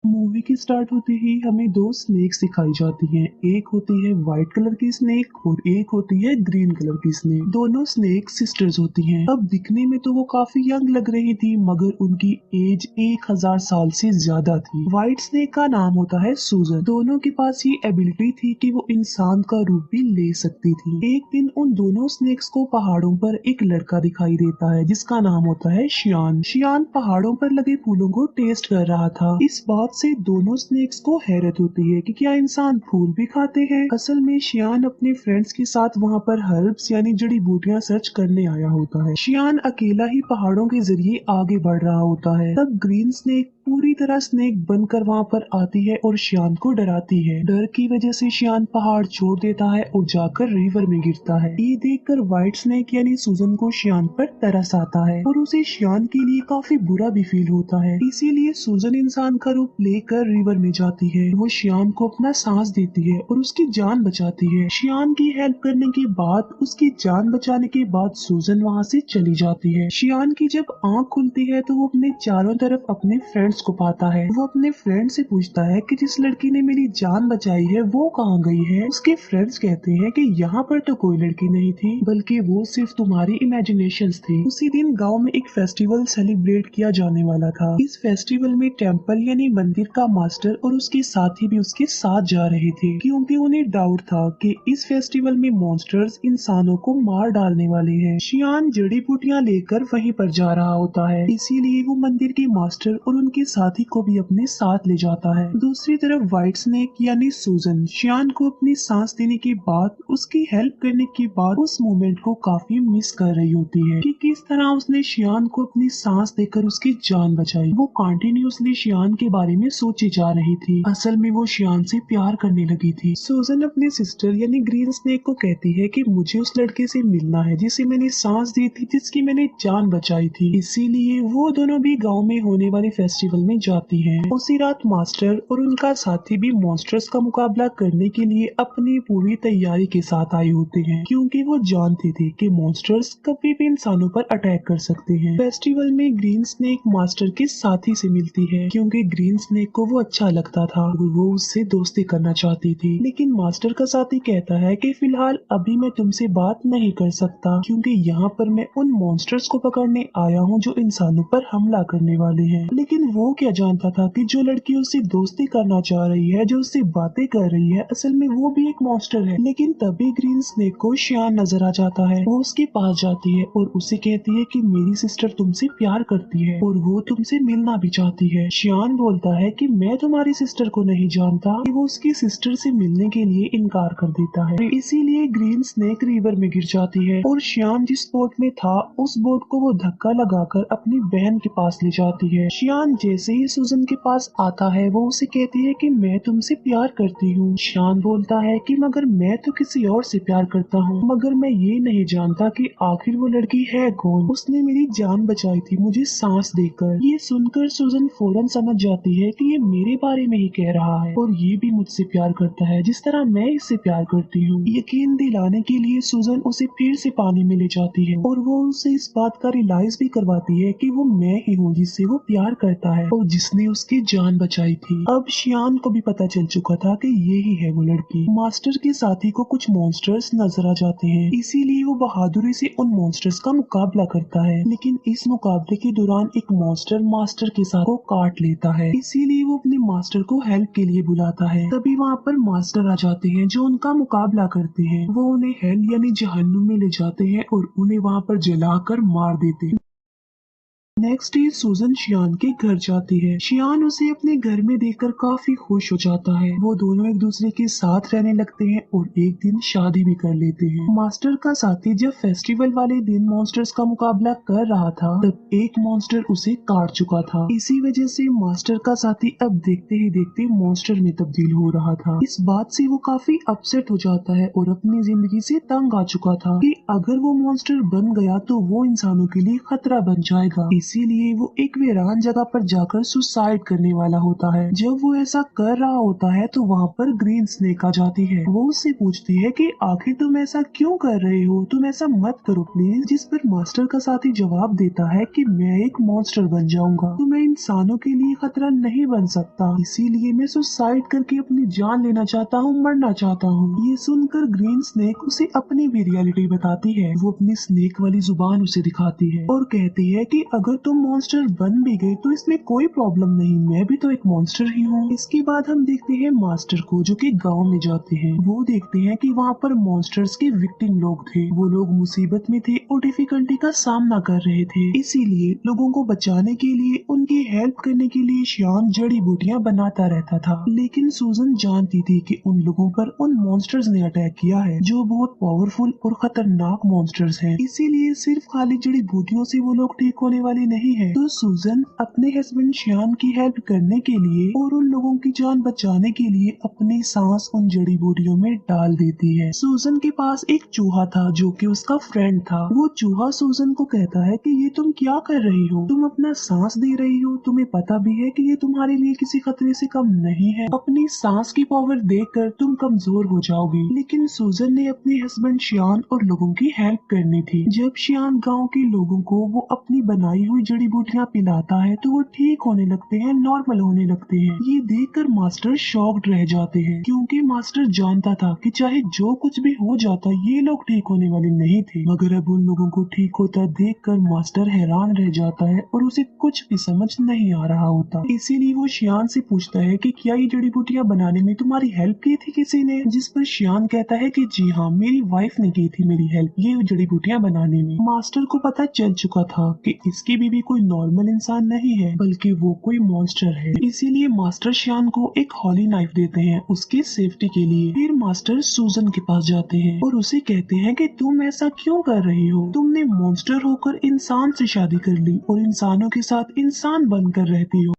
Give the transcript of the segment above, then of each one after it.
Movie की start होते ही हमें दो स्नेक्स दिखाई जाती हैं। एक होती है व्हाइट कलर की स्नेक और एक होती है ग्रीन कलर की स्नेक। दोनों स्नेक सिस्टर्स होती हैं। अब दिखने में तो वो काफी यंग लग रही थी, मगर उनकी एज 1000 साल से ज्यादा थी। व्हाइट स्नेक का नाम होता है सूजन। दोनों के पास ये एबिलिटी थी कि वो इंसान का रूप भी ले सकती थी। एक दिन उन दोनों स्नेक्स को पहाड़ों पर एक लड़का दिखाई देता है जिसका नाम होता है शियान। शियान पहाड़ों पर लगे फूलों को टेस्ट कर रहा था। इस बात से दोनों स्नेक्स को हैरत होती है कि क्या इंसान फूल भी खाते हैं। असल में शियान अपने फ्रेंड्स के साथ वहाँ पर हर्ब्स यानी जड़ी बूटियाँ सर्च करने आया होता है। शियान अकेला ही पहाड़ों के जरिए आगे बढ़ रहा होता है। तब ग्रीन स्नेक पूरी तरह स्नेक बनकर वहाँ पर आती है और शियान को डराती है। डर की वजह से शियान पहाड़ छोड़ देता है और जाकर रिवर में गिरता है। ये देखकर व्हाइट स्नेक यानी सूजन को शियान पर तरस आता है और उसे शियान के लिए काफी बुरा भी फील होता है। इसीलिए सूजन इंसान का रूप लेकर रिवर में जाती है। वो शियान को अपना सांस देती है और उसकी जान बचाती है। शियान की हेल्प करने के बाद, उसकी जान बचाने के बाद सूजन वहाँ से चली जाती है। शियान की जब आँख खुलती है तो वो अपने चारों तरफ अपने फ्रेंड्स को पाता है। वो अपने फ्रेंड से पूछता है कि जिस लड़की ने मेरी जान बचाई है वो कहाँ गई है। उसके फ्रेंड्स कहते हैं कि यहाँ पर तो कोई लड़की नहीं थी, बल्कि वो सिर्फ तुम्हारी इमेजिनेशंस थी। उसी दिन गांव में एक फेस्टिवल सेलिब्रेट किया जाने वाला था। इस फेस्टिवल में टेम्पल यानी मंदिर का मास्टर और उसके साथी भी उसके साथ जा रहे थे, क्योंकि उन्हें डाउट था कि इस फेस्टिवल में मॉन्स्टर्स इंसानों को मार डालने वाले हैं। शियान जड़ी बूटियाँ लेकर वहीं पर जा रहा होता है, इसीलिए वो मंदिर के मास्टर और उनके साथी को भी अपने साथ ले जाता है। दूसरी तरफ व्हाइट स्नेक यानी सूजन शियान को अपनी सांस देने के बाद, उसकी हेल्प करने के बाद उस मोमेंट को काफी मिस कर रही होती है कि किस तरह उसने शियान को अपनी सांस देकर उसकी जान बचाई। वो कंटिन्यूअसली शियान के बारे में सोची जा रही थी। असल में वो शियान से प्यार करने लगी थी। सूजन अपने सिस्टर यानी ग्रीन स्नेक को कहती है कि मुझे उस लड़के से मिलना है जिसे मैंने सांस दी थी, जिसकी मैंने जान बचाई थी। इसीलिए वो दोनों भी गाँव में होने वाले फेस्टिवल में जाती हैं। उसी रात मास्टर और उनका साथी भी मॉन्स्टर्स का मुकाबला करने के लिए अपनी पूरी तैयारी के साथ आए होते हैं, क्योंकि वो जानते थे कि मॉन्स्टर्स कभी भी इंसानों पर अटैक कर सकते हैं। फेस्टिवल में ग्रीन स्नेक मास्टर के साथी से मिलती है, क्योंकि ग्रीन स्नेक को वो अच्छा लगता था और वो उससे दोस्ती करना चाहती थी। लेकिन मास्टर का साथी कहता है कि फिलहाल अभी मैं तुमसे बात नहीं कर सकता, क्योंकि यहाँ पर मैं उन मॉन्स्टर्स को पकड़ने आया हूँ जो इंसानों पर हमला करने वाले हैं। लेकिन वो क्या जानता था कि जो लड़की उससे दोस्ती करना चाह रही है, जो उससे बातें कर रही है, असल में वो भी एक मॉन्स्टर है। लेकिन तभी ग्रीन स्नेक को शियान नजर आ जाता है। वो उसके पास जाती है और उसे कहती है कि मेरी सिस्टर तुमसे प्यार करती है और वो तुमसे मिलना भी चाहती है। शियान बोलता है कि मैं तुम्हारी सिस्टर को नहीं जानता, कि वो उसकी सिस्टर से मिलने के लिए इनकार कर देता है। इसीलिए ग्रीन स्नेक रिवर में गिर जाती है और शियान जिस बोट में था उस बोट को वो धक्का लगाकर अपनी बहन के पास ले जाती है। शियान जैसे ही सूजन के पास आता है वो उसे कहती है कि मैं तुमसे प्यार करती हूँ। शियान बोलता है कि मगर मैं तो किसी और से प्यार करता हूँ, मगर मैं ये नहीं जानता कि आखिर वो लड़की है कौन। उसने मेरी जान बचाई थी मुझे सांस देकर। ये सुनकर सूजन फौरन समझ जाती है कि ये मेरे बारे में ही कह रहा है और ये भी मुझसे प्यार करता है जिस तरह मैं इससे प्यार करती हूँ। यकीन दिलाने के लिए सूजन उसे फिर से पानी में ले जाती है और वो उसे इस बात का रियलाइज भी करवाती है कि वो मैं ही हूँ जिससे वो प्यार करता है और जिसने उसकी जान बचाई थी। अब शियान को भी पता चल चुका था कि ये ही है वो लड़की। मास्टर के साथी को कुछ मॉन्स्टर्स नजर आ जाते हैं, इसीलिए वो बहादुरी से उन मॉन्स्टर्स का मुकाबला करता है। लेकिन इस मुकाबले के दौरान एक मॉन्स्टर मास्टर के साथ को काट लेता है, इसीलिए वो अपने मास्टर को हेल्प के लिए बुलाता है। तभी वहाँ पर मास्टर आ जाते हैं जो उनका मुकाबला करते हैं। वो उन्हें हेल यानी जहन्नुम में ले जाते हैं और उन्हें वहाँ पर जलाकर मार देते हैं। नेक्स्ट डे सूजन शियान के घर जाती है। शियान उसे अपने घर में देखकर काफी खुश हो जाता है। वो दोनों एक दूसरे के साथ रहने लगते हैं और एक दिन शादी भी कर लेते हैं। मास्टर का साथी जब फेस्टिवल वाले दिन मॉन्स्टर्स का मुकाबला कर रहा था तब एक मॉन्स्टर उसे काट चुका था। इसी वजह से मास्टर का साथी अब देखते ही देखते मॉन्स्टर में तब्दील हो रहा था। इस बात से वो काफी अपसेट हो जाता है और अपनी जिंदगी से तंग आ चुका था कि अगर वो मॉन्स्टर बन गया तो वो इंसानों के लिए खतरा बन जाएगा। इसीलिए वो एक वीरान जगह पर जाकर सुसाइड करने वाला होता है। जब वो ऐसा कर रहा होता है तो वहाँ पर ग्रीन स्नेक आ जाती है। वो उससे पूछती है कि आखिर तुम ऐसा क्यों कर रहे हो, तुम ऐसा मत करो प्लीज। जिस पर मास्टर का साथी जवाब देता है कि मैं एक मॉन्स्टर बन जाऊंगा तो मैं इंसानों के लिए खतरा नहीं बन सकता, इसीलिए मैं सुसाइड करके अपनी जान लेना चाहता हूँ, मरना चाहता हूँ। ये सुनकर ग्रीन स्नेक उसे अपनी भी रियलिटी बताती है। वो अपनी स्नेक वाली जुबान उसे दिखाती है और कहती है कि अगर तुम मॉन्स्टर बन भी गए तो इसमें कोई प्रॉब्लम नहीं, मैं भी तो एक मॉन्स्टर ही हूँ। इसके बाद हम देखते हैं मास्टर को जो कि गांव में जाते हैं। वो देखते हैं कि वहाँ पर मॉन्स्टर्स के विक्टिम लोग थे। वो लोग मुसीबत में थे और डिफिकल्टी का सामना कर रहे थे, इसीलिए लोगों को बचाने के लिए, उनकी हेल्प करने के लिए श्याम जड़ी बूटियाँ बनाता रहता था। लेकिन सूजन जानती थी कि उन लोगों पर उन मॉन्स्टर्स ने अटैक किया है जो बहुत पावरफुल और खतरनाक मॉन्स्टर्स हैं। इसीलिए सिर्फ खाली जड़ी बूटियों से वो लोग ठीक होने वाले नहीं है। तो सूजन अपने हस्बैंड श्याम की हेल्प करने के लिए और उन लोगों की जान बचाने के लिए अपनी सांस उन जड़ी बूटियों में डाल देती है। सूजन के पास एक चूहा था जो कि उसका फ्रेंड था। वो चूहा सूजन को कहता है कि ये तुम क्या कर रही हो, तुम अपना सांस दे रही हो, तुम्हें पता भी है कि ये तुम्हारे लिए किसी खतरे से कम नहीं है, अपनी सांस की पावर देखकर तुम कमजोर हो जाओगी। लेकिन सूजन ने अपने हस्बैंड श्याम और लोगों की हेल्प करनी थी। जब श्याम गाँव के लोगों को वो अपनी बनाई हुई जड़ी बूटियाँ पिलाता है तो वो ठीक होने लगते हैं, नॉर्मल होने लगते हैं। ये देखकर मास्टर शॉक्ड रह जाते हैं क्योंकि मास्टर जानता था कि चाहे जो कुछ भी हो जाता ये लोग ठीक होने वाले नहीं थे। मगर अब उन लोगों को ठीक होता देखकर मास्टर हैरान रह जाता है और उसे कुछ भी समझ नहीं आ रहा होता। इसीलिए वो श्याम से पूछता है कि क्या ये जड़ी बूटियाँ बनाने में तुम्हारी हेल्प की थी किसी ने? जिस पर श्याम कहता है कि जी हाँ, मेरी वाइफ ने की थी मेरी हेल्प ये जड़ी बूटियाँ बनाने में। मास्टर को पता चल चुका था कि इसकी बीवी कोई नॉर्मल इंसान नहीं है बल्कि वो कोई मॉन्स्टर है। इसीलिए मास्टर श्याम को एक हॉली नाइफ देते हैं उसकी सेफ्टी के लिए। फिर मास्टर सूजन के पास जाते हैं और उसे कहते हैं कि तुम ऐसा क्यों कर रही हो, तुमने मॉन्स्टर होकर इंसान से शादी कर ली और इंसानों के साथ इंसान बनकर रहती हो।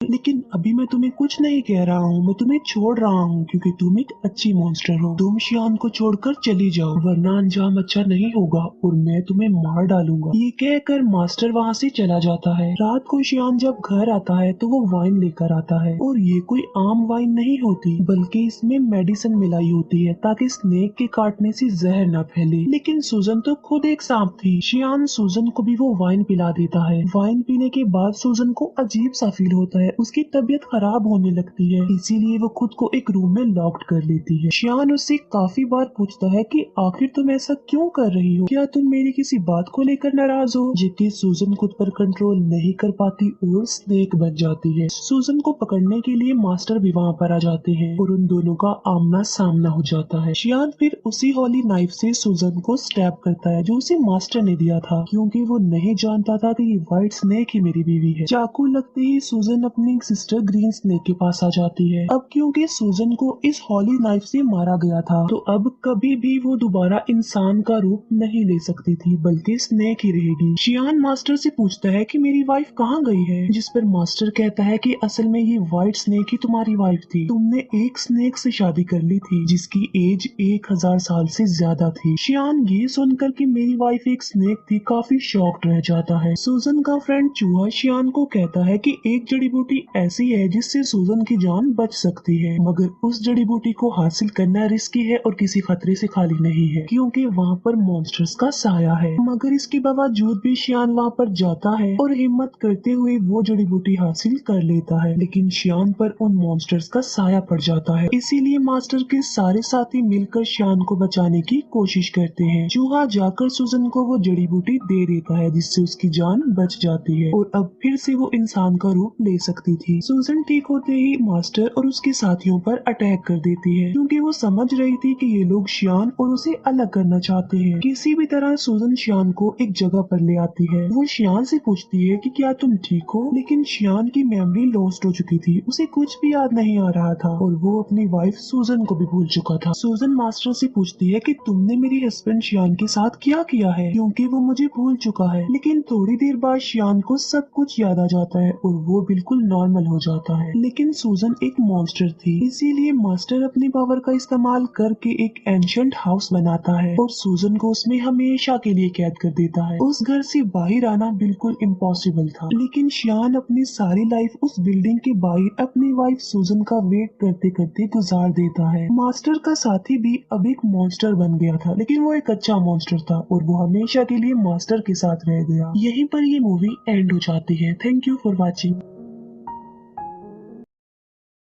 लेकिन अभी मैं तुम्हें कुछ नहीं कह रहा हूँ, मैं तुम्हें छोड़ रहा हूँ क्योंकि तुम एक अच्छी मॉन्स्टर हो। तुम श्याम को छोड़कर चली जाओ वरना अंजाम अच्छा नहीं होगा और मैं तुम्हें मार डालूंगा। ये कहकर मास्टर वहाँ से चला जाता है। रात को श्याम जब घर आता है तो वो वाइन लेकर आता है और ये कोई आम वाइन नहीं होती बल्कि इसमें मेडिसिन मिलाई होती है ताकि स्नेक के काटने से जहर न फैले। लेकिन सूजन तो खुद एक सांप थी। श्याम सूजन को भी वो वाइन पिला देता है। वाइन पीने के बाद सूजन को अजीब सा फील होता है, उसकी तबीयत खराब होने लगती है, इसीलिए वो खुद को एक रूम में लॉक्ड कर लेती है। श्यान उससे काफी बार पूछता है कि आखिर तुम ऐसा क्यों कर रही हो, क्या तुम मेरी किसी बात को लेकर नाराज हो? जबकि सूजन खुद पर कंट्रोल नहीं कर पाती और स्नेक बन जाती है। सूजन को पकड़ने के लिए मास्टर भी वहाँ पर आ जाते हैं और उन दोनों का आमना सामना हो जाता है। श्यान फिर उसी हॉली नाइफ से सूजन को स्टैब करता है जो उसे मास्टर ने दिया था क्योंकि वो नहीं जानता था कि ये व्हाइट स्नेक ही मेरी बीवी है। चाकू लगते ही सूजन अपनी सिस्टर ग्रीन स्नेक के पास आ जाती है। अब क्योंकि सूजन को इस हॉली नाइफ से मारा गया था तो अब कभी भी वो दोबारा इंसान का रूप नहीं ले सकती थी बल्कि स्नेक ही रहेगी। शियान मास्टर से पूछता है कि मेरी वाइफ कहाँ गई है, जिस पर मास्टर कहता है कि असल में ये व्हाइट स्नेक ही तुम्हारी वाइफ थी, तुमने एक स्नेक से शादी कर ली थी जिसकी एज 1000 साल से ज्यादा थी। शियान ये सुनकर कि मेरी वाइफ एक स्नेक थी काफी शॉक्ड रह जाता है। सूजन का फ्रेंड चूहा शियान को कहता है कि एक जड़ी बूटी ऐसी है जिससे सूजन की जान बच सकती है मगर उस जड़ी बूटी को हासिल करना रिस्की है और किसी खतरे से खाली नहीं है क्योंकि वहाँ पर मॉन्स्टर्स का साया है। मगर इसके बावजूद भी शियान वहाँ पर जाता है और हिम्मत करते हुए वो जड़ी बूटी हासिल कर लेता है लेकिन शियान पर उन मॉन्स्टर्स का साया पड़ जाता है। इसीलिए मास्टर के सारे साथी मिलकर शियान को बचाने की कोशिश करते हैं। चूहा जाकर सूजन को वो जड़ी बूटी दे देता है जिससे उसकी जान बच जाती है और अब फिर से वो इंसान का रूप ले सकती थी। सूजन ठीक होते ही मास्टर और उसके साथियों पर अटैक कर देती है क्योंकि वो समझ रही थी कि ये लोग शियान और उसे अलग करना चाहते हैं। किसी भी तरह सूजन शियान को एक जगह पर ले आती है। वो शियान से पूछती है कि क्या तुम ठीक हो, लेकिन शियान की मेमोरी लॉस्ट हो चुकी थी, उसे कुछ भी याद नहीं आ रहा था और वो अपनी वाइफ सूजन को भी भूल चुका था। सूजन मास्टर से पूछती है कि तुमने मेरे हस्बैंड शियान के साथ क्या किया है क्योंकि वो मुझे भूल चुका है। लेकिन थोड़ी देर बाद शियान को सब कुछ याद आ जाता है और वो बिल्कुल नॉर्मल हो जाता है। लेकिन सूजन एक मॉन्स्टर थी, इसीलिए मास्टर अपनी पावर का इस्तेमाल करके एक एंशिएंट हाउस बनाता है और सूजन को उसमें हमेशा के लिए कैद कर देता है। उस घर से बाहर आना बिल्कुल इम्पॉसिबल था, लेकिन शियान अपनी सारी लाइफ उस बिल्डिंग के बाहर अपनी वाइफ सूजन का वेट करते करते गुजार देता है। मास्टर का साथी भी अब एक मॉन्स्टर बन गया था, लेकिन वो एक अच्छा मॉन्स्टर था और वो हमेशा के लिए मास्टर के साथ रह गया। यहीं पर ये मूवी एंड हो जाती है। Thank you for watching.